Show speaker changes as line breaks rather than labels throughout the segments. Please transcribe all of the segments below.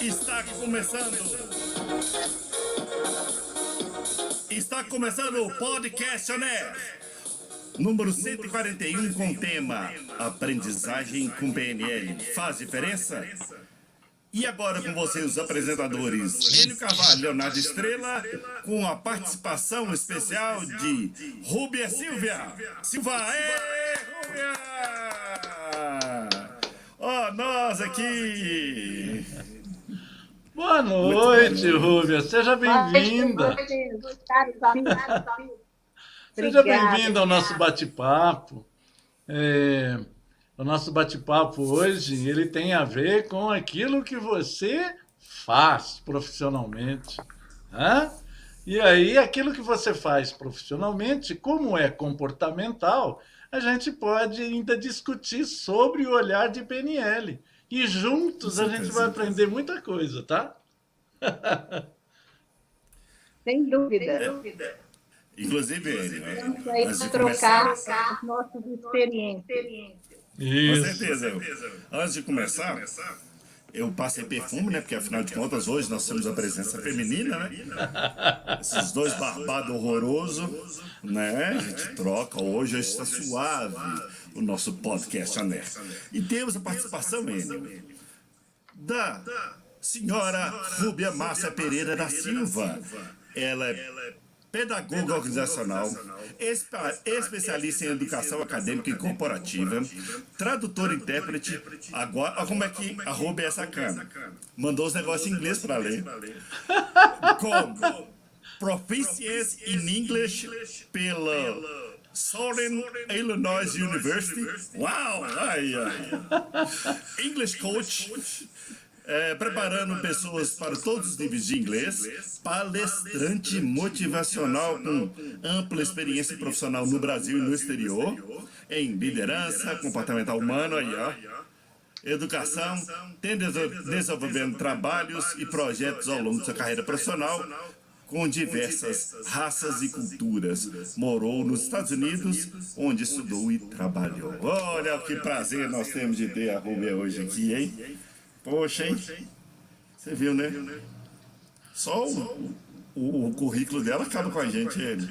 Está começando. Está começando o Podcast Aner, número 141, com o tema Aprendizagem com PNL. Faz diferença? E agora com vocês os apresentadores Enio Carvalho, Leonardo Estrela, com a participação especial de Rúbia Silvia. Rúbia! Ó, nós aqui!
Boa noite, Rúbia. Seja bem-vinda. Seja bem-vinda ao nosso bate-papo. O nosso bate-papo hoje, ele tem a ver com aquilo que você faz profissionalmente. Né? E aí, aquilo que você faz profissionalmente, como é comportamental, a gente pode ainda discutir sobre o olhar de PNL. E juntos a gente vai aprender muita coisa, tá?
Sem dúvida.
Inclusive,
vamos aí trocar as nossas experiências.
Com certeza. Antes de começar, eu passei perfume, né? Porque afinal de contas, hoje nós temos a presença feminina, né? Esses dois barbados horrorosos, né? A gente troca. Hoje está suave o nosso podcast Aner. E temos a participação, Enio, da senhora Rúbia Márcia Pereira da Silva. Ela é pedagoga organizacional, especialista em educação acadêmica e corporativa, tradutora e intérprete. Agora, olha como é que a Rúbia é sacana. Mandou os negócios em inglês para ler. Com Proficiency in English pela Southern Illinois University. Uau! Ai. English Coach. Preparando pessoas para todos os níveis de inglês, palestrante motivacional com ampla experiência profissional no Brasil e no exterior, em liderança, comportamental humano, educação, tem desenvolvendo trabalhos e projetos ao longo de sua carreira profissional com diversas raças e culturas. Morou nos Estados Unidos, onde estudou e trabalhou. Olha que prazer nós temos de ter a Rúbia hoje aqui, hein? Poxa, hein? Você viu, né? Só o currículo dela acaba com a gente, ele.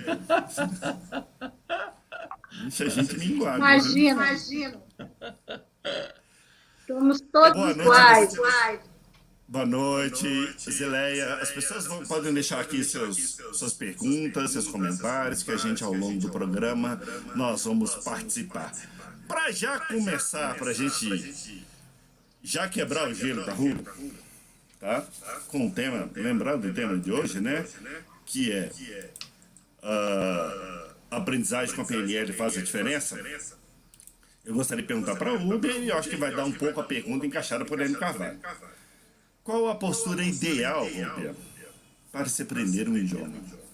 Deixa a gente minguar.
Imagina. Somos todos iguais.
Boa noite, Zileia. As pessoas podem deixar aqui suas perguntas, seus comentários, que a gente, ao longo do programa, nós vamos participar. Para já começar, para a gente já quebrar o gelo da rua, tá? Com o tema, lembrando do tema de hoje, né? Que é aprendizagem com a PNL faz a diferença. Eu gostaria de perguntar para a Rúbia e eu acho que vai dar um pouco a pergunta encaixada por Enio Carvalho. Qual a postura ideal, Rúbia, para se aprender um idioma?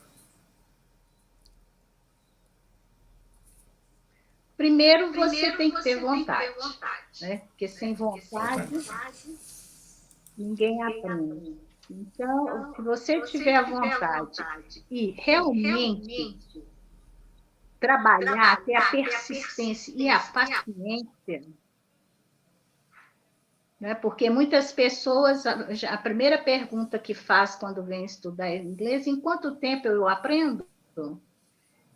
Primeiro você tem que ter vontade, né? Porque sem vontade ninguém aprende. Então, se você tiver a vontade e realmente trabalhar, ter a persistência e a paciência, né? Porque muitas pessoas, a primeira pergunta que faz quando vem estudar inglês, em quanto tempo eu aprendo?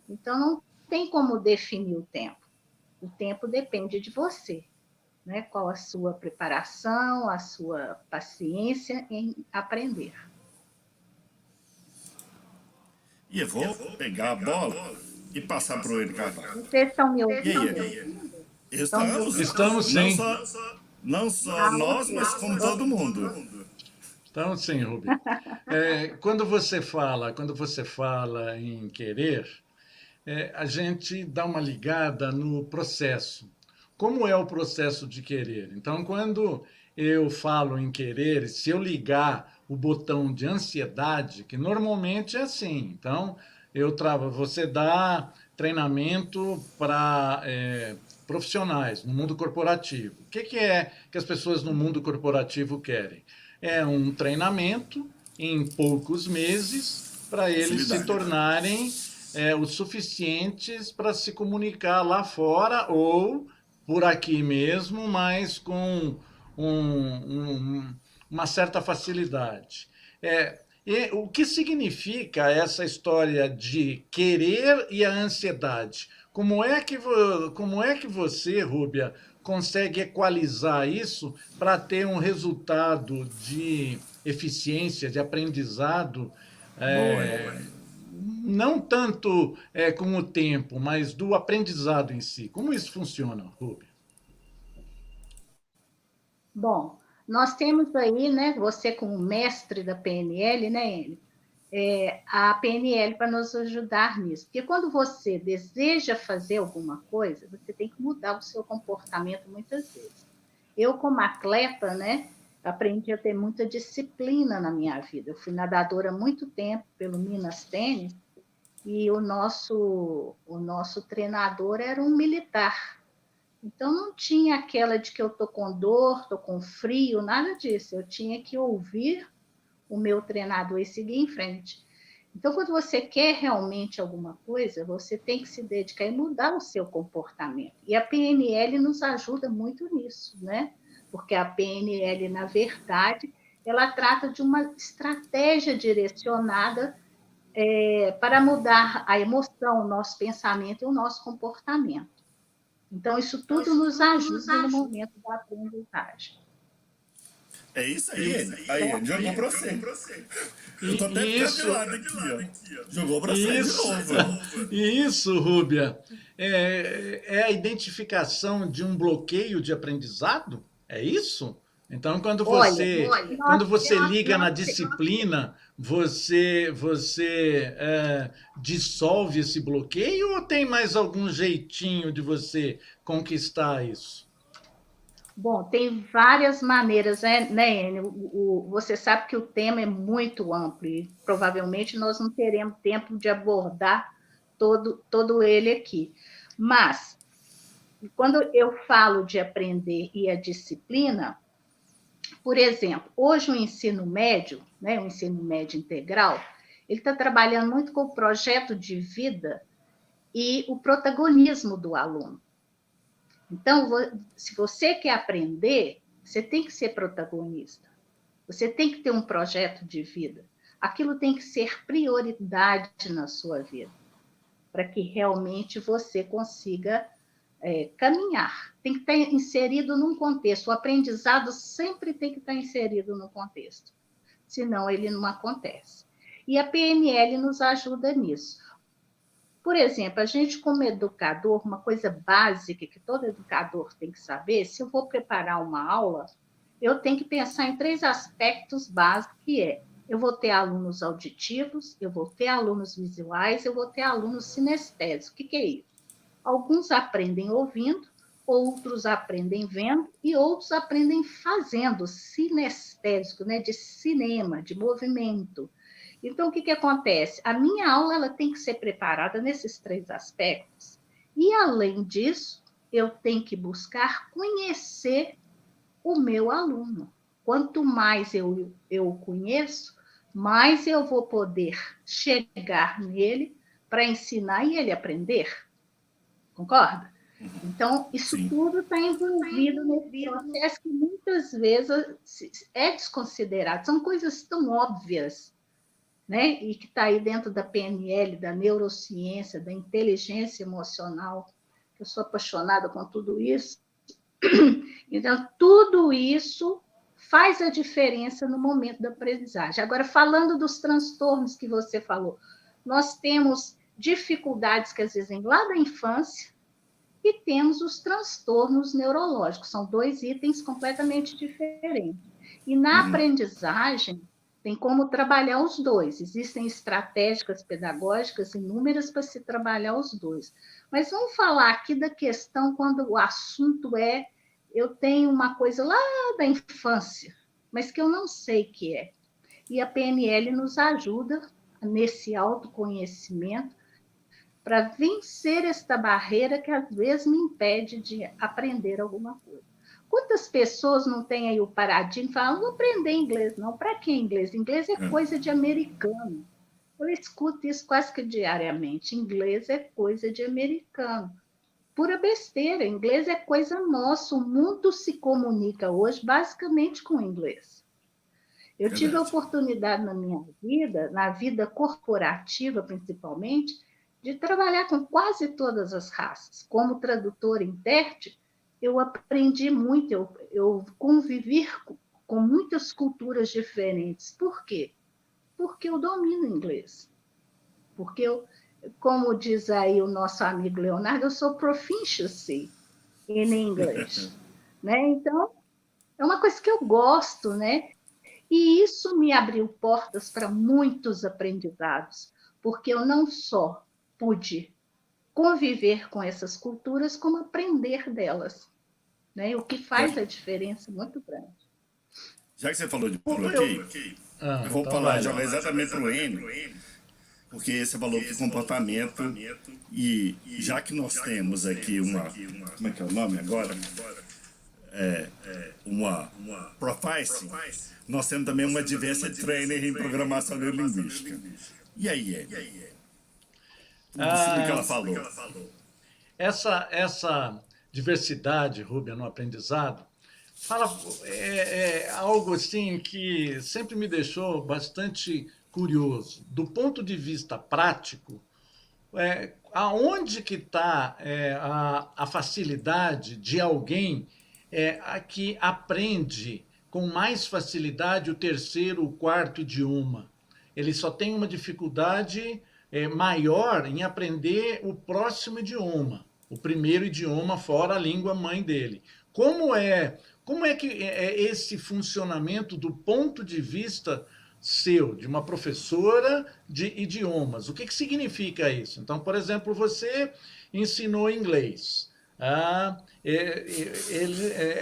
Então, não tem como definir o tempo. O tempo depende de você, né? Qual a sua preparação, a sua paciência em aprender.
E eu vou pegar a bola e passar para o Enio Carvalho.
Vocês estão me ouvindo?
Estamos sim.
Não só nós, mas como todo mundo.
Estamos sim, Rubia. Quando você fala em querer, a gente dá uma ligada no processo. Como é o processo de querer? Então, quando eu falo em querer, se eu ligar o botão de ansiedade, que normalmente é assim, então você dá treinamento para profissionais no mundo corporativo. O que é que as pessoas no mundo corporativo querem? É um treinamento em poucos meses para eles se tornarem os suficientes para se comunicar lá fora ou por aqui mesmo, mas com uma certa facilidade. E o que significa essa história de querer e a ansiedade? Como é que você, Rúbia, consegue equalizar isso para ter um resultado de eficiência, de aprendizado,
Boa,
é, não tanto com o tempo, mas do aprendizado em si? Como isso funciona, Rúbia?
Bom, nós temos aí, né, você como mestre da PNL, né, Enio, a PNL para nos ajudar nisso. Porque quando você deseja fazer alguma coisa, você tem que mudar o seu comportamento muitas vezes. Eu, como atleta, né, aprendi a ter muita disciplina na minha vida. Eu fui nadadora há muito tempo pelo Minas Tênis e o nosso treinador era um militar. Então, não tinha aquela de que eu estou com dor, estou com frio, nada disso. Eu tinha que ouvir o meu treinador e seguir em frente. Então, quando você quer realmente alguma coisa, você tem que se dedicar e mudar o seu comportamento. E a PNL nos ajuda muito nisso, né? Porque a PNL, na verdade, ela trata de uma estratégia direcionada para mudar a emoção, o nosso pensamento e o nosso comportamento. Então, isso tudo nos ajuda no momento da aprendizagem.
É isso aí, aí, jogou pra você. Eu tô até ficando de
Isso,
lado aqui, ó. Jogou pra você de
isso,
novo.
isso, Rúbia, é a identificação de um bloqueio de aprendizado? É isso? Então,
Olha,
quando
nós,
você liga na disciplina, você dissolve esse bloqueio ou tem mais algum jeitinho de você conquistar isso?
bom, tem várias maneiras, né, Enio? Você sabe que o tema é muito amplo e provavelmente nós não teremos tempo de abordar todo ele aqui. Mas, quando eu falo de aprender e a disciplina, por exemplo, hoje o ensino médio, né, o ensino médio integral, ele está trabalhando muito com o projeto de vida e o protagonismo do aluno. Então, se você quer aprender, você tem que ser protagonista. Você tem que ter um projeto de vida. Aquilo tem que ser prioridade na sua vida, para que realmente você consiga caminhar. Tem que estar inserido num contexto. O aprendizado sempre tem que estar inserido no contexto, senão ele não acontece. E a PNL nos ajuda nisso. Por exemplo, a gente como educador, uma coisa básica que todo educador tem que saber, se eu vou preparar uma aula, eu tenho que pensar em 3 aspectos básicos, que é, eu vou ter alunos auditivos, eu vou ter alunos visuais, eu vou ter alunos sinestésicos. O que é isso? Alguns aprendem ouvindo, outros aprendem vendo e outros aprendem fazendo, sinestésico, né? De cinema, de movimento. Então, o que acontece? A minha aula ela tem que ser preparada nesses 3 aspectos. E, além disso, eu tenho que buscar conhecer o meu aluno. Quanto mais eu o conheço, mais eu vou poder chegar nele para ensinar e ele aprender. Concorda? Então, isso
Sim.
tudo está envolvido nesse processo que muitas vezes é desconsiderado. São coisas tão óbvias, né? E que está aí dentro da PNL, da neurociência, da inteligência emocional. Eu sou apaixonada com tudo isso. Então, tudo isso faz a diferença no momento da aprendizagem. Agora, falando dos transtornos que você falou, nós temos dificuldades que às vezes vêm lá da infância e temos os transtornos neurológicos. São 2 itens completamente diferentes. E na aprendizagem, tem como trabalhar os 2. Existem estratégicas pedagógicas inúmeras para se trabalhar os 2. Mas vamos falar aqui da questão quando o assunto é eu tenho uma coisa lá da infância, mas que eu não sei o que é. E a PNL nos ajuda nesse autoconhecimento para vencer esta barreira que às vezes me impede de aprender alguma coisa. Quantas pessoas não têm aí o paradinho e falam, não vou aprender inglês, não. Para que inglês? Inglês é coisa de americano. Eu escuto isso quase que diariamente. Inglês é coisa de americano. Pura besteira. Inglês é coisa nossa. O mundo se comunica hoje basicamente com inglês. Eu tive a oportunidade na minha vida, na vida corporativa principalmente, de trabalhar com quase todas as raças. Como tradutora e intérprete, eu aprendi muito, eu convivi com muitas culturas diferentes. Por quê? Porque eu domino inglês. Porque eu, como diz aí o nosso amigo Leonardo, eu sou proficiency in English. Né? Então, é uma coisa que eu gosto, né? E isso me abriu portas para muitos aprendizados, porque eu não só pude conviver com essas culturas, como aprender delas, né? O que faz a diferença muito grande.
Já que você falou de bloqueio, eu vou falar jogar exatamente para o N, porque você falou que comportamento, e já que nós temos aqui uma, como é que é o nome agora? Uma Profice, nós temos também uma Diversity Trainer em Programação Neurolinguística. E aí, tudo isso que ela falou.
Essa diversidade, Rúbia, no aprendizado, é algo assim que sempre me deixou bastante curioso. Do ponto de vista prático, aonde que está a facilidade de alguém que aprende com mais facilidade o terceiro, o quarto idioma? Ele só tem uma dificuldade maior em aprender o próximo idioma, o primeiro idioma fora a língua mãe dele. Como é que é esse funcionamento do ponto de vista seu, de uma professora de idiomas? O que significa isso? Então, por exemplo, você ensinou inglês.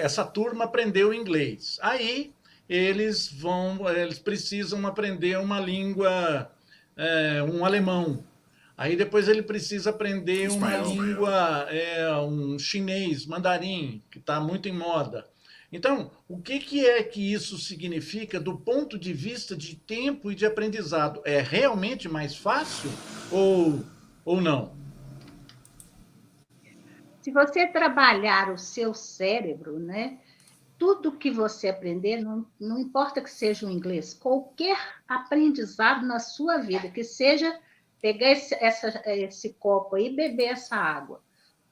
Essa turma aprendeu inglês. Aí eles precisam aprender uma língua, um alemão. Aí depois ele precisa aprender uma língua, um chinês, mandarim, que está muito em moda. Então, o que é que isso significa do ponto de vista de tempo e de aprendizado? É realmente mais fácil ou não?
Se você trabalhar o seu cérebro, né, tudo que você aprender, não importa que seja o inglês, qualquer aprendizado na sua vida, que seja pegar esse copo aí e beber essa água,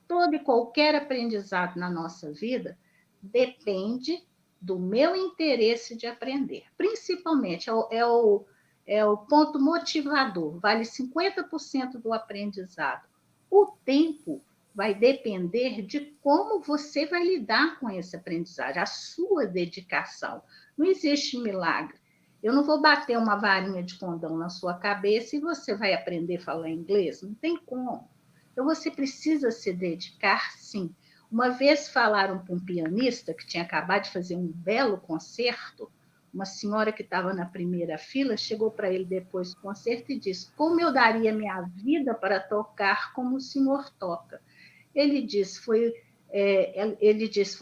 todo e qualquer aprendizado na nossa vida depende do meu interesse de aprender. Principalmente, é o ponto motivador, vale 50% do aprendizado. O tempo vai depender de como você vai lidar com esse aprendizagem, a sua dedicação. Não existe milagre. Eu não vou bater uma varinha de condão na sua cabeça e você vai aprender a falar inglês. Não tem como. Então, você precisa se dedicar, sim. Uma vez falaram para um pianista que tinha acabado de fazer um belo concerto, uma senhora que estava na primeira fila chegou para ele depois do concerto e disse: como eu daria minha vida para tocar como o senhor toca? Ele disse, foi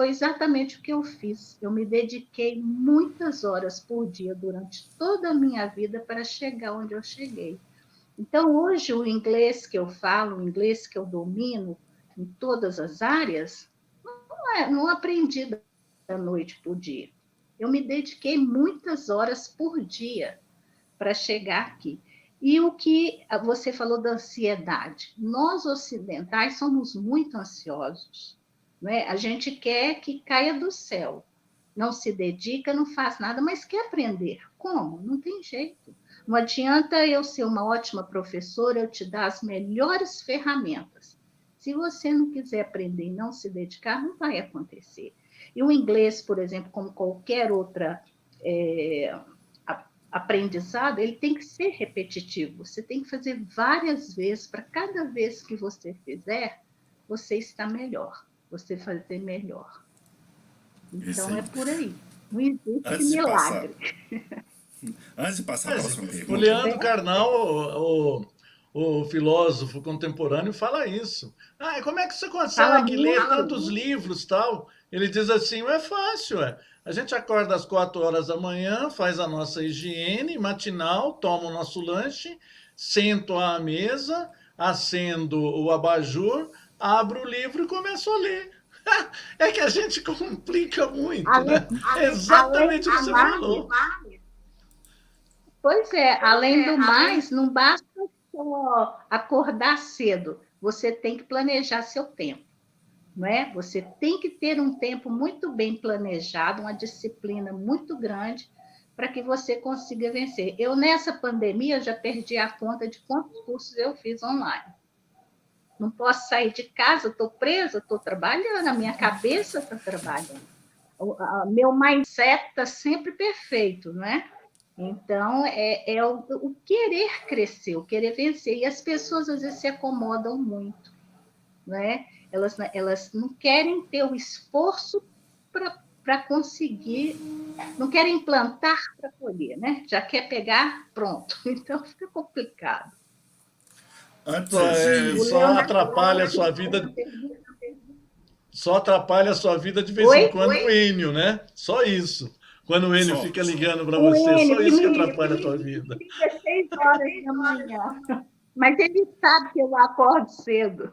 exatamente o que eu fiz. Eu me dediquei muitas horas por dia durante toda a minha vida para chegar onde eu cheguei. Então, hoje, o inglês que eu falo, o inglês que eu domino em todas as áreas, não aprendi da noite para o dia. Eu me dediquei muitas horas por dia para chegar aqui. E o que você falou da ansiedade. Nós, ocidentais, somos muito ansiosos. Né? A gente quer que caia do céu. Não se dedica, não faz nada, mas quer aprender. Como? Não tem jeito. Não adianta eu ser uma ótima professora, eu te dar as melhores ferramentas. Se você não quiser aprender e não se dedicar, não vai acontecer. E o inglês, por exemplo, como qualquer outra aprendizado, ele tem que ser repetitivo. Você tem que fazer várias vezes, para cada vez que você fizer, você está melhor, você fazer melhor. Então, é por aí. Não existe milagre.
Antes de passar para a próxima pergunta.
O Leandro Carnal, o filósofo contemporâneo, fala isso. Como é que você consegue ler tantos livros tal? Ele diz assim, é fácil, A gente acorda às 4 horas da manhã, faz a nossa higiene matinal, toma o nosso lanche, sento à mesa, acendo o abajur, abro o livro e começo a ler. É que a gente complica muito, né? Exatamente o que você falou.
Pois é, além do mais, não basta só acordar cedo, você tem que planejar seu tempo, não é? Você tem que ter um tempo muito bem planejado, uma disciplina muito grande para que você consiga vencer. Eu, nessa pandemia, já perdi a conta de quantos cursos eu fiz online. Não posso sair de casa, estou presa, estou trabalhando, a minha cabeça está trabalhando. Meu mindset está sempre perfeito, não é? Então, é o querer crescer, o querer vencer. E as pessoas, às vezes, se acomodam muito, né? Elas não querem ter o esforço para conseguir, não querem plantar para colher, né? Já quer pegar, pronto. Então, fica complicado.
Antes de.
Só atrapalha a sua vida. Só atrapalha a sua vida de vez em
Oi?
quando o Enio, né? Só isso. Quando o Enio
Só.
fica ligando para
O
você,
Enio,
só isso que atrapalha a tua vida.
Fica 6 horas da manhã. Mas ele sabe que eu acordo cedo.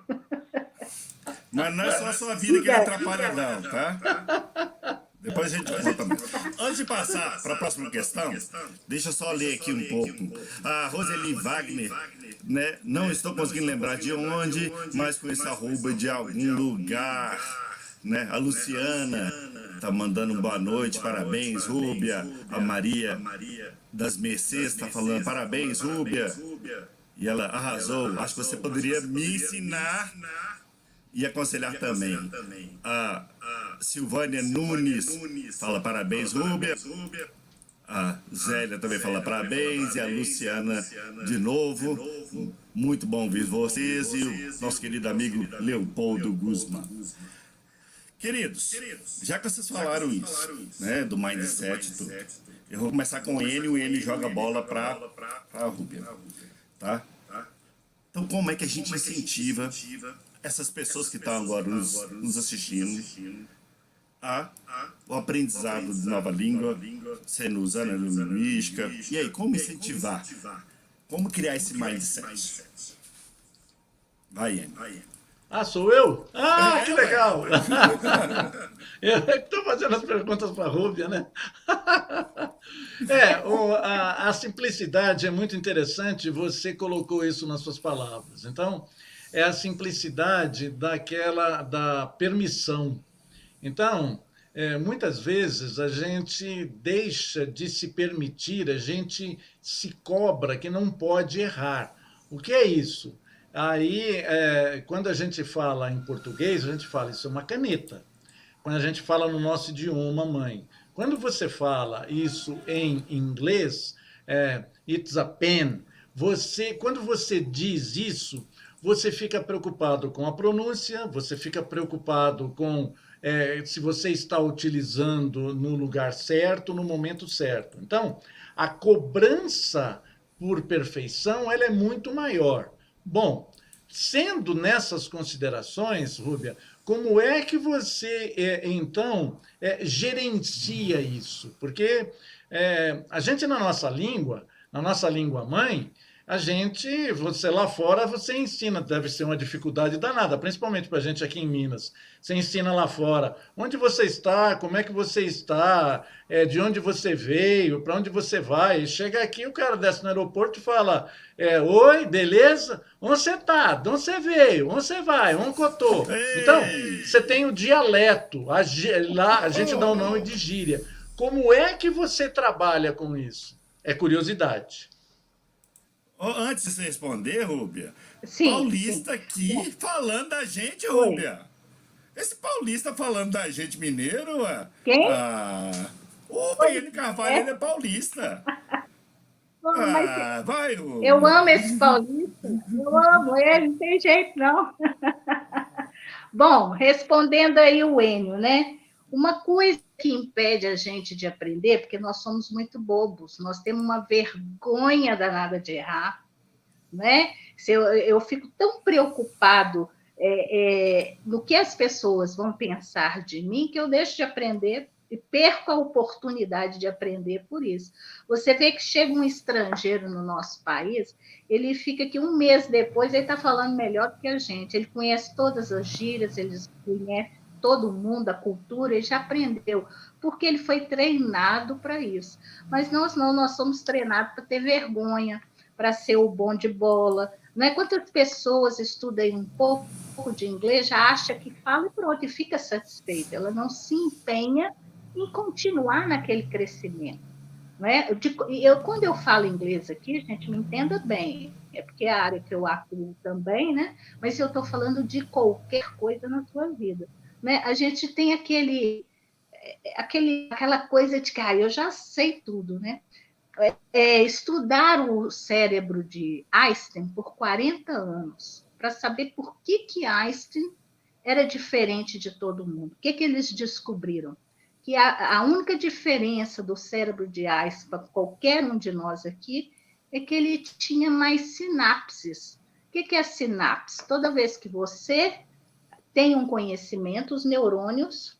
Mas não é só a sua vida que ele atrapalha, não, tá? Depois a gente conta mais. Antes de passar para a próxima questão, deixa eu só ler aqui um pouco. A Roseli Wagner, né? Não estou conseguindo lembrar de onde, mas com esse arroba de algum lugar, né? A Luciana tá mandando um boa noite, parabéns, Rúbia. A Maria das Mercês tá falando parabéns, Rúbia. E ela arrasou. Acho que você poderia me ensinar e aconselhar também. A Silvânia Nunes fala parabéns, Rúbia. A Zélia também fala parabéns. E a Luciana de novo. Muito bom ver vocês. E o nosso querido amigo Leopoldo Guzmán. Queridos, já que vocês falaram isso, né, do mindset e tudo, eu vou começar com ele. O ele joga a bola para a Rúbia. Tá? Então, como é que a gente incentiva essas pessoas que estão agora nos assistindo o aprendizado de nova língua, sendo usando a linguística? E aí, como incentivar? Como criar esse mindset? Vai, Anne.
Ah, sou eu? Ah, que legal! Eu estou fazendo as perguntas para a Rúbia, né? A simplicidade é muito interessante, você colocou isso nas suas palavras. Então, é a simplicidade da permissão. Então, muitas vezes a gente deixa de se permitir, a gente se cobra que não pode errar. O que é isso? Aí, quando a gente fala em português, a gente fala, isso é uma caneta. Quando a gente fala no nosso idioma mãe. Quando você fala isso em inglês, it's a pen, quando você diz isso, você fica preocupado com a pronúncia, você fica preocupado com se você está utilizando no lugar certo, no momento certo. Então, a cobrança por perfeição, ela é muito maior. Bom, sendo nessas considerações, Rúbia, como é que você, então, gerencia isso? Porque a gente, na nossa língua mãe, você lá fora, você ensina, deve ser uma dificuldade danada, principalmente para a gente aqui em Minas. Você ensina lá fora, onde você está, como é que você está, de onde você veio, para onde você vai. Chega aqui, o cara desce no aeroporto e fala, oi, beleza? Onde você está? De onde você veio? Onde você vai? Onde que eu tô? Então, você tem o dialeto, lá a gente dá o nome de gíria. Como é que você trabalha com isso? É curiosidade.
Antes de você responder, Rúbia,
Sim,
paulista
sim.
aqui falando da gente, Rúbia. Esse paulista falando da gente mineiro,
Quem?
O Breno Carvalho, ele é paulista. Vai, Rúbia.
Eu amo esse paulista, eu amo ele, não tem jeito não. Bom, respondendo aí o Enio, né? Uma coisa que impede a gente de aprender, porque nós somos muito bobos, nós temos uma vergonha danada de errar, né? Eu fico tão preocupado no que as pessoas vão pensar de mim que eu deixo de aprender e perco a oportunidade de aprender por isso. Você vê que chega um estrangeiro no nosso país, ele fica aqui um mês depois, ele está falando melhor do que a gente, ele conhece todas as gírias, ele conhece todo mundo, a cultura, ele já aprendeu, porque ele foi treinado para isso. Mas nós não, nós somos treinados para ter vergonha, para ser o bom de bola. Não é? Quantas pessoas estudam um pouco de inglês, já acha que fala e pronto, e fica satisfeita. Ela não se empenha em continuar naquele crescimento. Não é? Quando eu falo inglês aqui, gente, me entenda bem, é porque é a área que eu atuo também, né? Mas eu estou falando de qualquer coisa na sua vida. Né? A gente tem aquela coisa de que eu já sei tudo, né? Estudar o cérebro de Einstein por 40 anos, para saber por que Einstein era diferente de todo mundo. O que eles descobriram? Que a única diferença do cérebro de Einstein para qualquer um de nós aqui é que ele tinha mais sinapses. O que é sinapse? Toda vez que você tem um conhecimento, os neurônios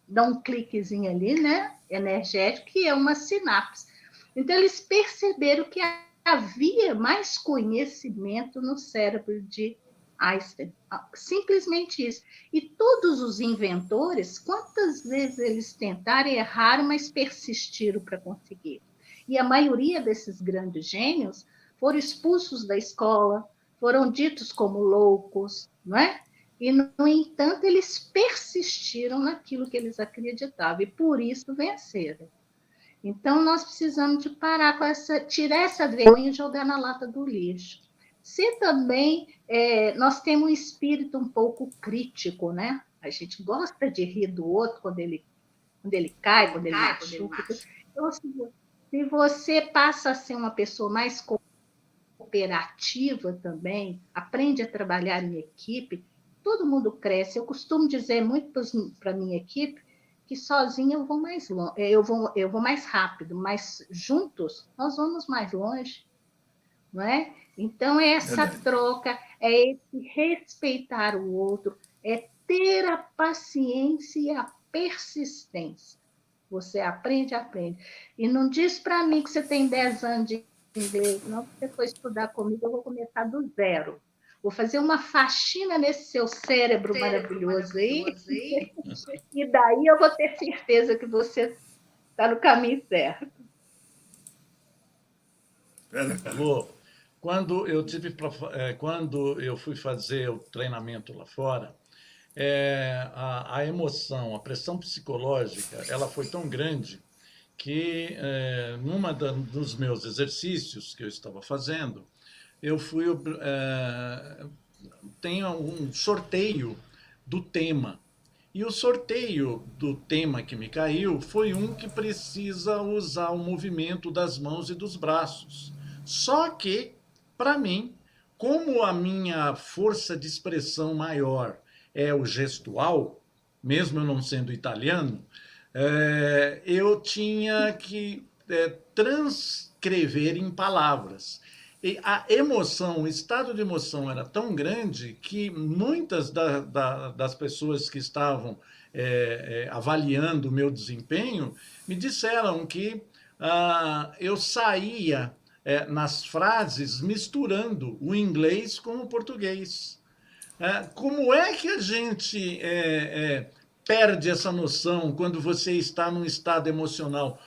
dão um cliquezinho ali, né, energético, que é uma sinapse. Então, eles perceberam que havia mais conhecimento no cérebro de Einstein. Simplesmente isso. E todos os inventores, quantas vezes eles tentaram e erraram, mas persistiram para conseguir. E a maioria desses grandes gênios foram expulsos da escola, foram ditos como loucos, não é? E, no entanto, eles persistiram naquilo que eles acreditavam, e por isso venceram. Então, nós precisamos de parar com tirar essa vergonha e jogar na lata do lixo. Se também nós temos um espírito um pouco crítico, né? A gente gosta de rir do outro quando ele cai, quando ele machuca. Então, se você passa a ser uma pessoa mais cooperativa também, aprende a trabalhar em equipe, todo mundo cresce. Eu costumo dizer muito para a minha equipe que sozinha eu vou mais longe, eu vou mais rápido, mas juntos nós vamos mais longe, não é? Então, essa troca, esse respeitar o outro, é ter a paciência e a persistência. Você aprende. E não diz para mim que você tem 10 anos de inglês, não, porque você foi estudar comigo, eu vou começar do zero. Vou fazer uma faxina nesse seu cérebro maravilhoso aí, e daí eu vou ter certeza que você está no caminho certo.
Lu, quando eu fui fazer o treinamento lá fora, a emoção, a pressão psicológica, ela foi tão grande que dos meus exercícios que eu estava fazendo, eu tenho um sorteio do tema. E o sorteio do tema que me caiu foi um que precisa usar o movimento das mãos e dos braços. Só que, para mim, como a minha força de expressão maior é o gestual, mesmo eu não sendo italiano, eu tinha que transcrever em palavras. E a emoção, o estado de emoção era tão grande que muitas das pessoas que estavam avaliando o meu desempenho me disseram que eu saía nas frases misturando o inglês com o português. Como é que a gente perde essa noção quando você está num estado emocional?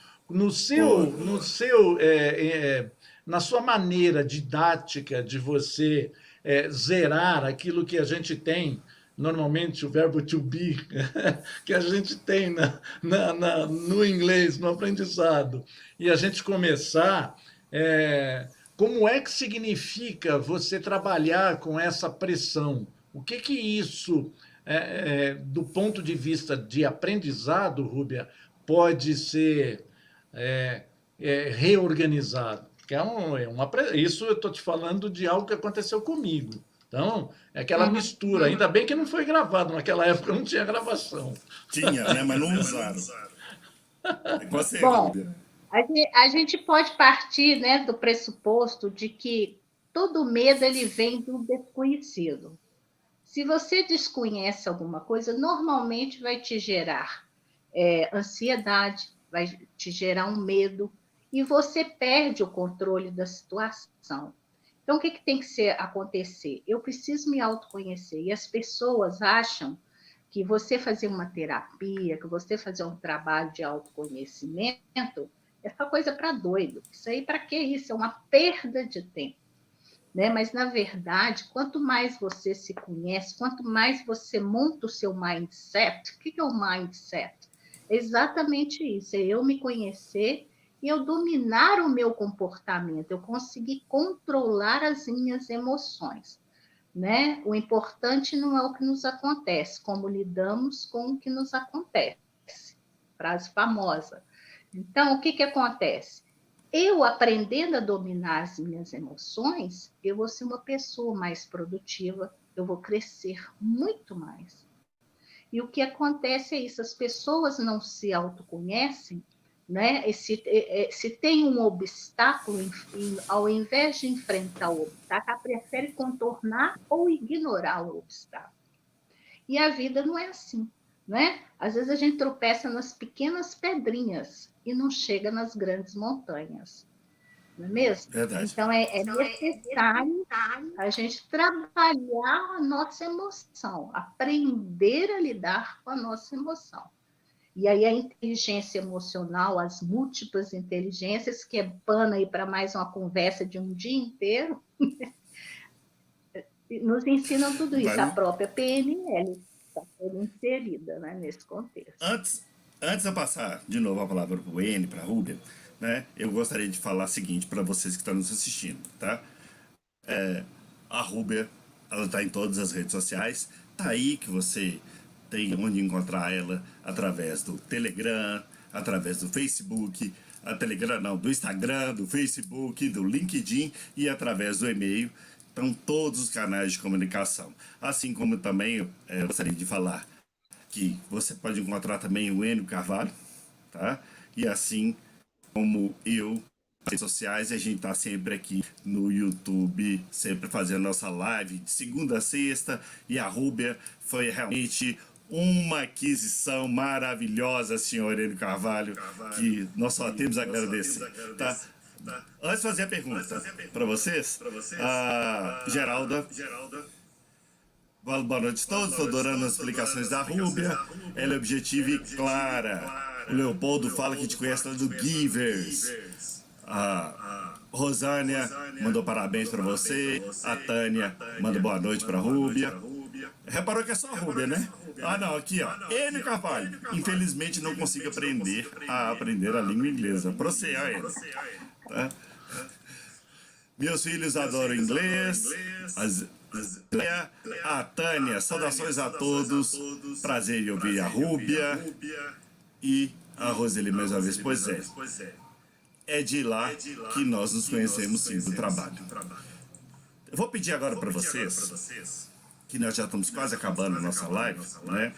Na sua maneira didática de você zerar aquilo que a gente tem, normalmente o verbo to be, que a gente tem no inglês, no aprendizado, e a gente começar, como é que significa você trabalhar com essa pressão? O que isso, do ponto de vista de aprendizado, Rúbia, pode ser reorganizado? Isso eu estou te falando de algo que aconteceu comigo. Então, é aquela mistura. Ainda bem que não foi gravado. Naquela época não tinha gravação.
Tinha, né? Mas não usaram. Você,
Bom,
Rúbia.
a gente pode partir, né, do pressuposto de que todo medo ele vem do desconhecido. Se você desconhece alguma coisa, normalmente vai te gerar ansiedade, vai te gerar um medo, e você perde o controle da situação. Então, o que tem que acontecer? Eu preciso me autoconhecer. E as pessoas acham que você fazer uma terapia, que você fazer um trabalho de autoconhecimento, é só coisa para doido. Isso aí, para que isso? É uma perda de tempo. Né? Mas, na verdade, quanto mais você se conhece, quanto mais você monta o seu mindset, o que é o mindset? É exatamente isso, é eu me conhecer e eu dominar o meu comportamento, eu conseguir controlar as minhas emoções. Né? O importante não é o que nos acontece, como lidamos com o que nos acontece. Frase famosa. Então, o que acontece? Eu aprendendo a dominar as minhas emoções, eu vou ser uma pessoa mais produtiva, eu vou crescer muito mais. E o que acontece é isso, as pessoas não se autoconhecem, né? Se tem um obstáculo, ao invés de enfrentar o obstáculo, ela prefere contornar ou ignorar o obstáculo. E a vida não é assim, né? Às vezes a gente tropeça nas pequenas pedrinhas e não chega nas grandes montanhas, não é mesmo?
Verdade.
Então é necessário a gente trabalhar a nossa emoção, aprender a lidar com a nossa emoção. E aí a inteligência emocional, as múltiplas inteligências, que é pano aí para mais uma conversa de um dia inteiro, nos ensinam tudo isso. A própria PNL está toda inserida, né, nesse contexto.
Antes de eu passar de novo a palavra para o N, para a Rúbia, né, eu gostaria de falar o seguinte para vocês que estão nos assistindo, tá? A Rúbia, ela está em todas as redes sociais, tá aí que você tem onde encontrar ela através do Telegram, através do Facebook, do Instagram, do Facebook, do LinkedIn e através do e-mail. Estão todos os canais de comunicação. Assim como também eu gostaria de falar que você pode encontrar também o Enio Carvalho, tá? E assim como eu, nas redes sociais, a gente está sempre aqui no YouTube, sempre fazendo nossa live de segunda a sexta, e a Rúbia foi realmente uma aquisição maravilhosa, senhor Enio Carvalho, que nós só temos a agradecer, tá? Antes de fazer a pergunta para vocês, a Geralda, boa noite a todos, estou adorando as explicações da Rúbia, ela é objetiva e clara. O Leopoldo fala que te conhece lá do Givers. A Rosânia mandou parabéns para você, a Tânia manda boa noite para a Rúbia. Reparou que é só a Rúbia, né? Ah, não, aqui, ó. Enio Carvalho. Infelizmente não consigo aprender a língua inglesa. Pra você, ó, Enio. Tá? Meus filhos adoram inglês. A Tânia, saudações a todos. Prazer em ouvir a Rúbia. E a Roseli mais uma vez. Pois é. É de lá que nós nos conhecemos, sim, do trabalho. Eu vou pedir agora para vocês, que nós já estamos quase acabando a nossa live, né?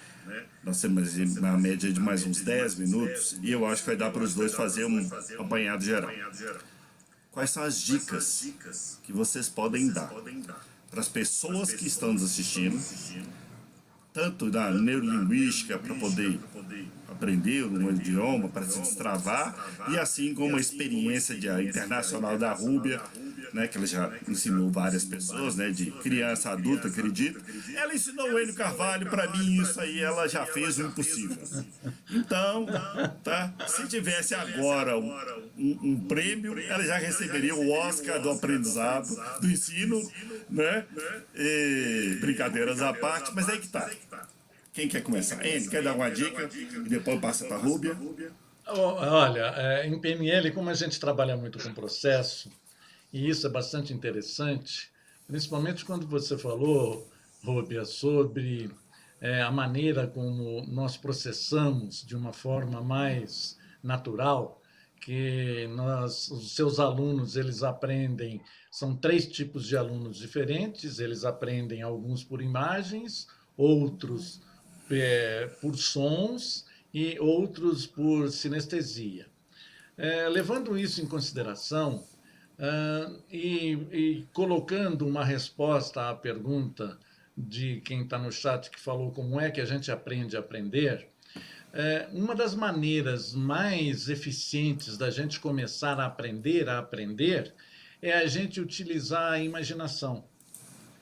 Nós temos uma média de mais uns 10 minutos e eu acho que vai dar para os dois fazer um apanhado geral. Quais são as dicas que vocês podem dar para as pessoas que estão nos assistindo, tanto da neurolinguística para poder aprender um idioma, para se destravar, e assim como a experiência internacional da Rúbia, né, que ela já ensinou várias pessoas, né, de criança, adulta, acredito. Ela ensinou o Enio Carvalho, para mim isso aí ela já fez o impossível. Então, tá, se tivesse agora um prêmio, ela já receberia o Oscar do aprendizado, do ensino, né, e brincadeiras à parte, mas aí que tá. Quem quer começar? Enio, quer dar uma dica e depois passa para a Rúbia?
Olha, em PNL, como a gente trabalha muito com processo, e isso é bastante interessante, principalmente quando você falou, Rúbia, sobre a maneira como nós processamos de uma forma mais natural, que os seus alunos, eles aprendem, são 3 tipos de alunos diferentes, eles aprendem alguns por imagens, outros por sons e outros por sinestesia. Levando isso em consideração e colocando uma resposta à pergunta de quem está no chat que falou como é que a gente aprende a aprender, uma das maneiras mais eficientes da gente começar a aprender é a gente utilizar a imaginação.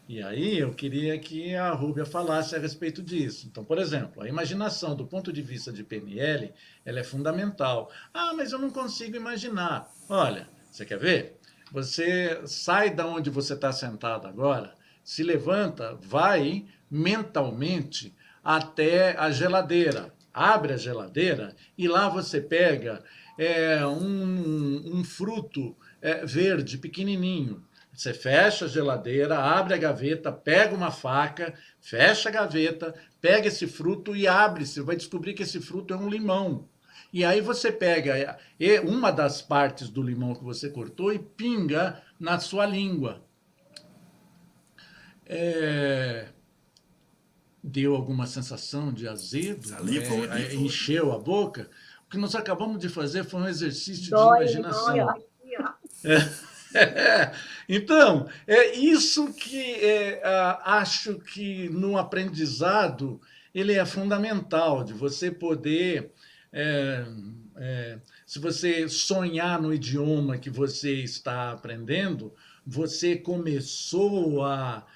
E aí eu queria que a Rúbia falasse a respeito disso. Então, por exemplo, a imaginação do ponto de vista de PNL, ela é fundamental. Ah, mas eu não consigo imaginar. Olha, você quer ver? Você sai da onde você está sentado agora, se levanta, vai mentalmente até a geladeira. Abre a geladeira e lá você pega um fruto verde, pequenininho. Você fecha a geladeira, abre a gaveta, pega uma faca, fecha a gaveta, pega esse fruto e abre. Você vai descobrir que esse fruto é um limão. E aí você pega uma das partes do limão que você cortou e pinga na sua língua. Deu alguma sensação de azedo?
Saliva,
encheu a boca? O que nós acabamos de fazer foi um exercício
Dói,
de imaginação.
dói, ó.
Então, é isso que acho que no aprendizado ele é fundamental, de você poder, se você sonhar no idioma que você está aprendendo, você começou a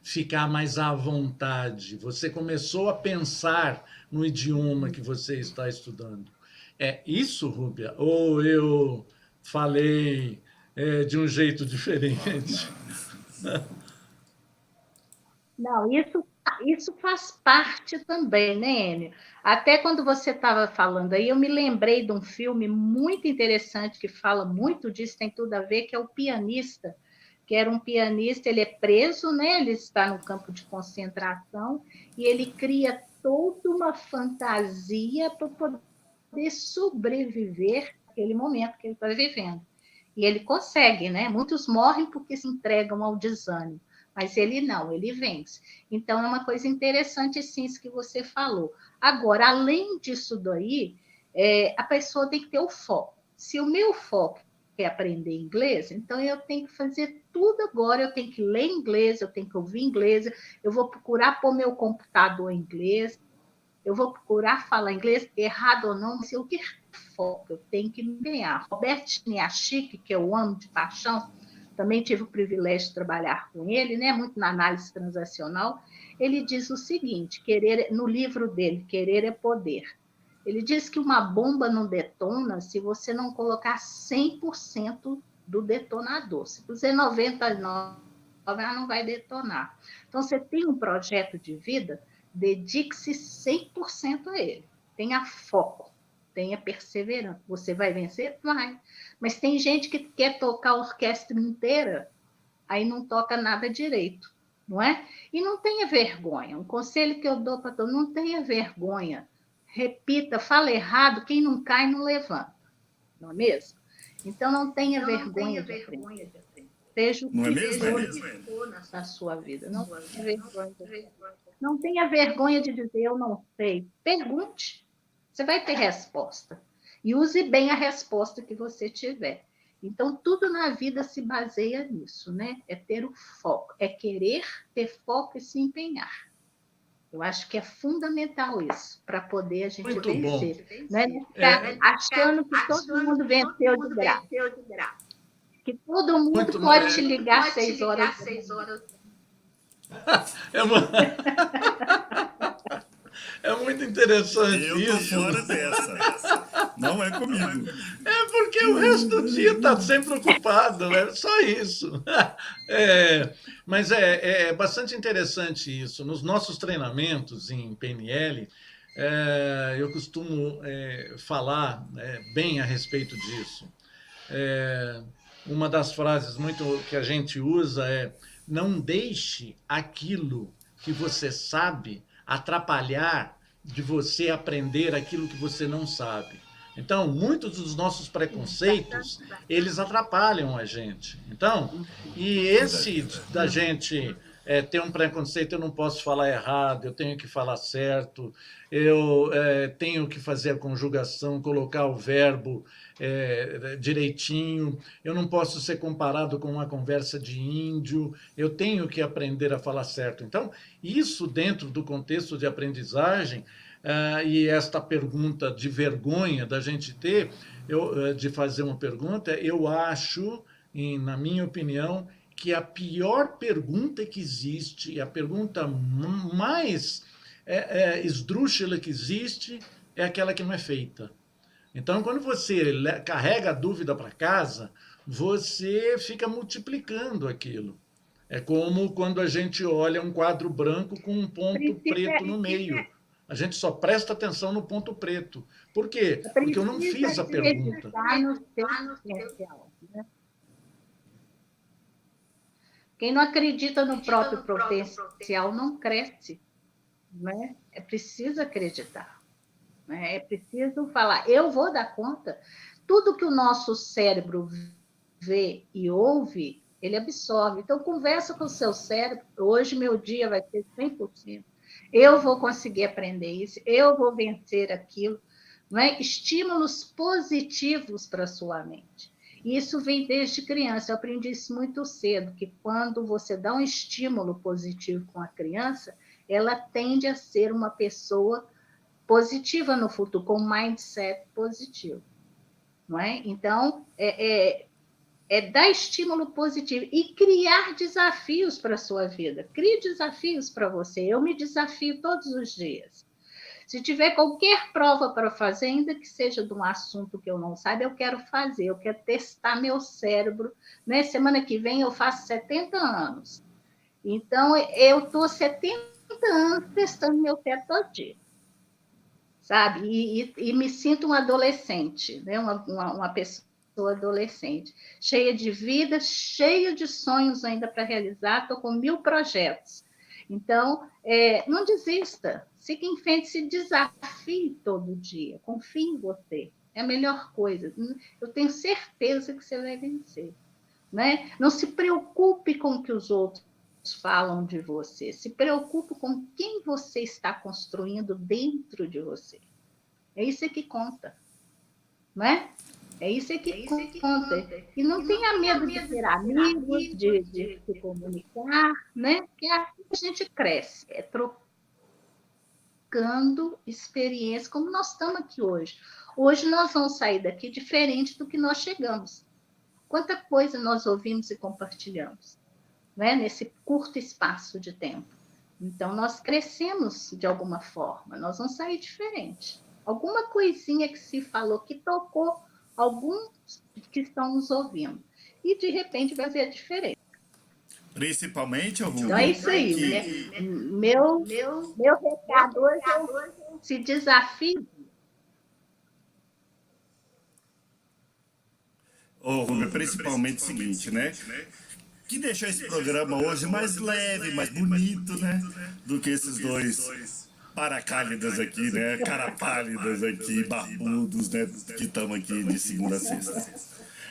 ficar mais à vontade, você começou a pensar no idioma que você está estudando. É isso, Rúbia? Ou eu falei de um jeito diferente?
Não, isso faz parte também, né, Enio? Até quando você estava falando aí, eu me lembrei de um filme muito interessante que fala muito disso, tem tudo a ver, que é O Pianista, que era um pianista, ele é preso, né? Ele está no campo de concentração e ele cria toda uma fantasia para poder sobreviver naquele momento que ele está vivendo. E ele consegue, né? Muitos morrem porque se entregam ao desânimo, mas ele não, ele vence. Então, é uma coisa interessante, sim, isso que você falou. Agora, além disso daí, a pessoa tem que ter o foco. Se o meu foco é aprender inglês, então eu tenho que fazer tudo agora, eu tenho que ler inglês, eu tenho que ouvir inglês, eu vou procurar pôr meu computador em inglês, eu vou procurar falar inglês, errado ou não, se eu quero foco, eu tenho que me empenhar. Robert Chiniachik, que eu amo de paixão, também tive o privilégio de trabalhar com ele, né, muito na análise transacional, ele diz o seguinte, no livro dele, Querer é Poder, ele diz que uma bomba não detona se você não colocar 100% do detonador. Se puser 99%, ela não vai detonar. Então, você tem um projeto de vida, dedique-se 100% a ele. Tenha foco, tenha perseverança. Você vai vencer? Vai. Mas tem gente que quer tocar a orquestra inteira, aí não toca nada direito, não é? E não tenha vergonha. Um conselho que eu dou para todo mundo, não tenha vergonha. Repita, fala errado, quem não cai não levanta, não é mesmo? Então não tenha vergonha de aprender. Seja o que for na sua vida. Não tenha vergonha. Não tenha vergonha de dizer eu não sei. Pergunte, você vai ter resposta. E use bem a resposta que você tiver. Então, tudo na vida se baseia nisso, né? É ter o foco, é querer ter foco e se empenhar. Eu acho que é fundamental isso, para poder a gente
Muito
vencer.
bom.
Não é ficar achando que todo mundo venceu de graça. Que todo mundo
Muito
pode te ligar 6 horas.
É muito interessante
Eu tô
isso.
fora dessa. Não é comigo.
É porque o resto do dia está sempre ocupado, é só isso. Mas é bastante interessante isso. Nos nossos treinamentos em PNL, eu costumo falar bem a respeito disso. Uma das frases muito que a gente usa é: não deixe aquilo que você sabe atrapalhar de você aprender aquilo que você não sabe. Então, muitos dos nossos preconceitos, eles atrapalham a gente. Então, e esse da gente ter um preconceito, eu não posso falar errado, eu tenho que falar certo, eu tenho que fazer a conjugação, colocar o verbo direitinho, eu não posso ser comparado com uma conversa de índio, eu tenho que aprender a falar certo. Então, isso dentro do contexto de aprendizagem, e esta pergunta de vergonha da gente ter, de fazer uma pergunta, eu acho, na minha opinião, que a pior pergunta que existe, a pergunta mais esdrúxula que existe, é aquela que não é feita. Então, quando você carrega a dúvida para casa, você fica multiplicando aquilo. É como quando a gente olha um quadro branco com um ponto preto no meio. A gente só presta atenção no ponto preto. Por quê? Porque eu não fiz a pergunta.
Acreditar no seu potencial, né? Quem não acredita no próprio potencial não cresce, né? É preciso acreditar, né? É preciso falar, eu vou dar conta. Tudo que o nosso cérebro vê e ouve, ele absorve. Então, conversa com o seu cérebro. Hoje, meu dia vai ser 100%. Eu vou conseguir aprender isso, eu vou vencer aquilo. Não é? Estímulos positivos para a sua mente. E isso vem desde criança. Eu aprendi isso muito cedo, que quando você dá um estímulo positivo com a criança, ela tende a ser uma pessoa positiva no futuro, com um mindset positivo. Não é? Então, dar estímulo positivo e criar desafios para a sua vida. Crie desafios para você. Eu me desafio todos os dias. Se tiver qualquer prova para fazer, ainda que seja de um assunto que eu não saiba, eu quero fazer, eu quero testar meu cérebro. Né? Semana que vem eu faço 70 anos. Então, eu estou 70 anos testando meu cérebro todo dia. Sabe? E me sinto um adolescente, né? uma pessoa adolescente, cheia de vida, cheia de sonhos ainda para realizar, estou com 1000 projetos. Então, não desista, siga em frente, se desafie todo dia, confie em você, é a melhor coisa. Eu tenho certeza que você vai vencer. Né? Não se preocupe com o que os outros falam de você, se preocupe com quem você está construindo dentro de você. É isso que conta. Né? É isso que conta. E não tenha medo de ter amigos, de se comunicar, né? Porque a gente cresce, trocando experiência, como nós estamos aqui hoje. Hoje nós vamos sair daqui diferente do que nós chegamos. Quanta coisa nós ouvimos e compartilhamos, né? Nesse curto espaço de tempo. Então, nós crescemos de alguma forma, nós vamos sair diferente. Alguma coisinha que se falou que tocou alguns que estão nos ouvindo. E, de repente, vai ver a diferença.
Principalmente, Rubia.
Então, é isso aí. Né? Meu recado hoje é se desafie.
Rubia, principalmente o seguinte, né? Que deixou esse programa hoje mais leve, mais bonito, né? Do que esses dois paracálidas aqui, né? Carapálidas aqui, barbudos, né? Que estamos aqui de segunda a sexta.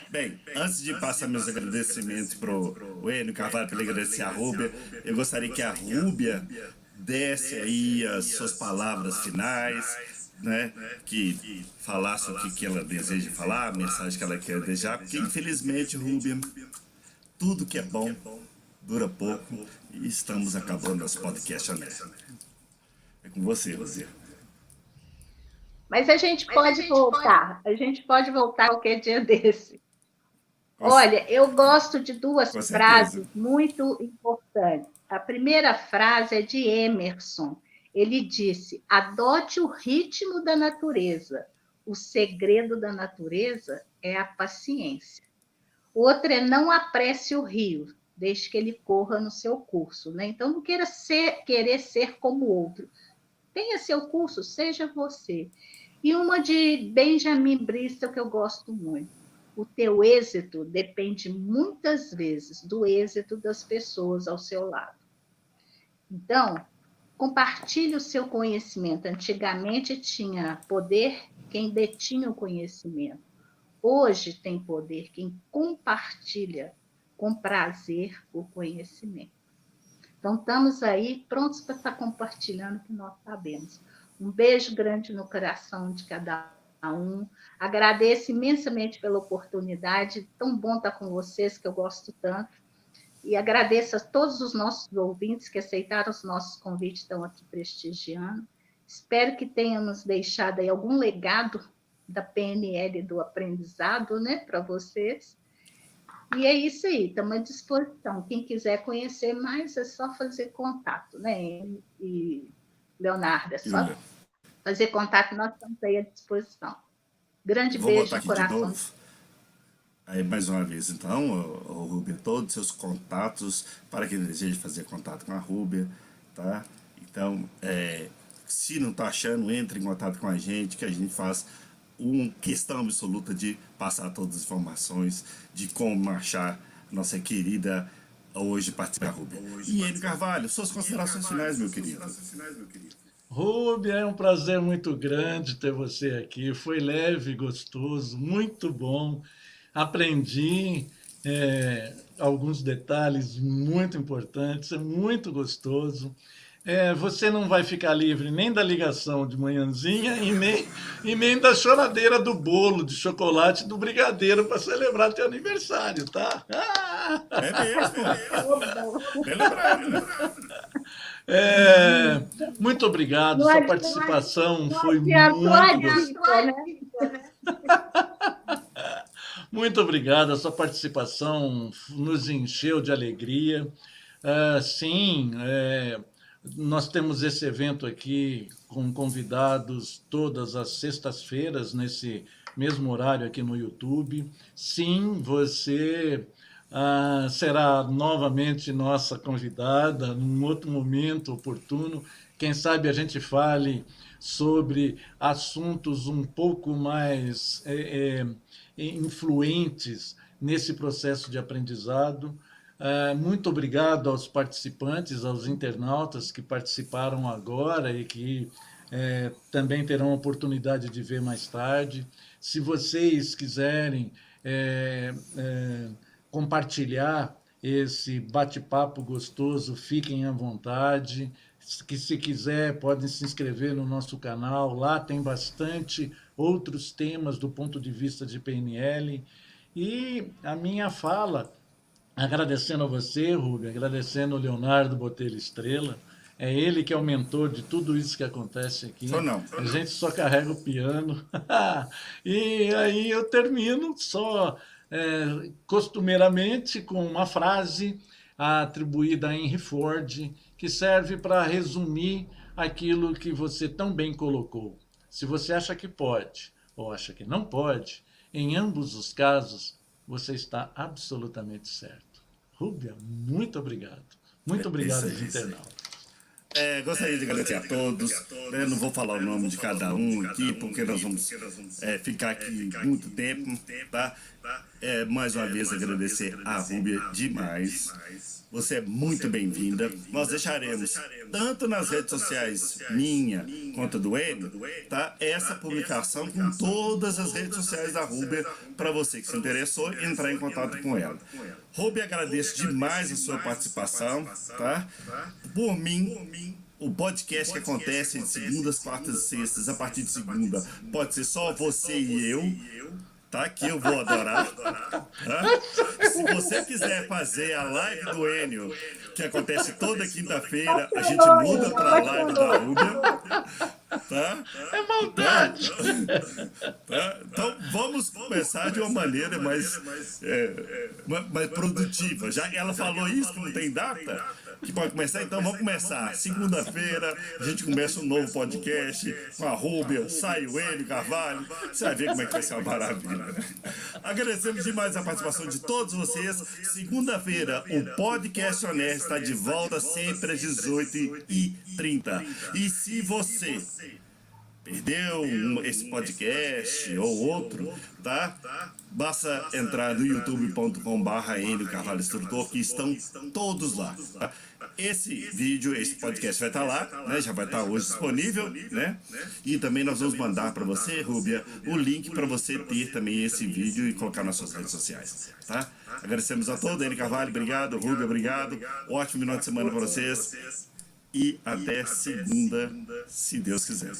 Bem, antes de passar meus agradecimentos para o Enio Carvalho, para agradecer a Rúbia, eu gostaria que a Rúbia desse aí as suas palavras finais, né? Que falasse o que ela deseja falar, a mensagem que ela quer deixar, porque infelizmente, Rúbia, tudo que é bom dura pouco e estamos acabando nosso podcast honesto. É com você, Rosia.
Mas a gente pode voltar. A gente pode voltar qualquer dia desse. Olha, eu gosto de duas frases muito importantes. A primeira frase é de Emerson. Ele disse: adote o ritmo da natureza. O segredo da natureza é a paciência. Outra é: não apresse o rio, deixe que ele corra no seu curso. Né? Então, não querer ser como o outro. Tenha seu curso, seja você. E uma de Benjamin Bristol, que eu gosto muito. O teu êxito depende muitas vezes do êxito das pessoas ao seu lado. Então, compartilhe o seu conhecimento. Antigamente tinha poder quem detinha o conhecimento. Hoje tem poder quem compartilha com prazer o conhecimento. Então, estamos aí prontos para estar compartilhando o que nós sabemos. Um beijo grande no coração de cada um. Agradeço imensamente pela oportunidade. Tão bom estar com vocês, que eu gosto tanto. E agradeço a todos os nossos ouvintes que aceitaram os nossos convites, estão aqui prestigiando. Espero que tenhamos deixado aí algum legado da PNL do aprendizado, né, para vocês. E é isso aí, estamos à disposição. Quem quiser conhecer mais, é só fazer contato, né? E Leonardo, é só fazer contato, nós estamos aí à disposição. Grande
Vou
beijo
botar
no
aqui de
coração.
novo. Aí, mais uma vez, então, o Rúbia, todos os seus contatos, para quem deseja fazer contato com a Rúbia, tá? Então, se não está achando, entre em contato com a gente, que a gente faz uma questão absoluta de passar todas as informações de como achar nossa querida hoje participar da Rúbia. E Enio Carvalho, suas considerações finais, meu querido.
Rúbia, é um prazer muito grande ter você aqui. Foi leve, gostoso, muito bom. Aprendi alguns detalhes muito importantes, é muito gostoso. Você não vai ficar livre nem da ligação de manhãzinha e nem da choradeira do bolo de chocolate do brigadeiro para celebrar teu aniversário, tá?
É mesmo. Bem lembrado.
Muito obrigado,
Não
sua
adianta-
participação
não
foi
adiantou a
muito gostosa.
dica, né?
Muito obrigado, a sua participação nos encheu de alegria. Sim, nós temos esse evento aqui com convidados todas as sextas-feiras, nesse mesmo horário aqui no YouTube. Sim, você será novamente nossa convidada num outro momento oportuno. Quem sabe a gente fale sobre assuntos um pouco mais influentes nesse processo de aprendizado. Muito obrigado aos participantes, aos internautas que participaram agora e que também terão a oportunidade de ver mais tarde. Se vocês quiserem compartilhar esse bate-papo gostoso, fiquem à vontade. Que se quiser, podem se inscrever no nosso canal. Lá tem bastante outros temas do ponto de vista de PNL. E a minha fala, agradecendo a você, Rubem, agradecendo o Leonardo Botelho Estrela, é ele que é o mentor de tudo isso que acontece aqui.
Só não.
A gente só carrega o piano. E aí eu termino só costumeiramente com uma frase atribuída a Henry Ford, que serve para resumir aquilo que você tão bem colocou. Se você acha que pode ou acha que não pode, em ambos os casos, você está absolutamente certo. Rúbia, muito obrigado. Muito obrigado aos internautas.
Gostaria de agradecer a todos. Eu não vou falar o nome de cada um aqui, porque nós vamos ficar aqui muito tempo, tá? Mais uma vez agradecer a Rúbia demais. Você é muito bem-vinda. Nós deixaremos, tanto nas redes sociais minha quanto do Enio, tá? Essa publicação com todas as redes sociais da Rúbia, para você que se interessou, entrar em contato com ela. Rúbia, agradeço demais a sua participação, tá? Por mim, o podcast que acontece de segundas, quartas e sextas, a partir de segunda, pode ser só você e eu, tá? Que eu vou adorar. Tá? Se você quiser fazer a live do Enio, que acontece toda quinta-feira, a gente muda para a live da Rúbia. Tá?
É maldade!
Tá? Então vamos começar de uma maneira mais produtiva. Já ela falou isso, que não tem data, que pode começar, então vamos começar. Segunda-feira a gente começa um novo podcast com a Rúbia, sai o Enio Carvalho. Você vai ver como é que vai ser uma maravilha. Agradecemos demais a participação de todos vocês. Segunda-feira o Podcast Honesto está de volta sempre às 18h30. E se você perdeu esse podcast ou outro, tá? Basta entrar no youtube.com/Enio Carvalho Instrutor, que estão todos lá. Tá? Esse vídeo, esse podcast vai estar lá, né? Já vai estar hoje disponível, né? E também nós vamos mandar para você, Rúbia, o link para você ter também esse vídeo e colocar nas suas redes sociais, tá? Agradecemos a todos, Enio Carvalho, obrigado, Rúbia, obrigado. Ótimo final de semana para vocês e até segunda, se Deus quiser.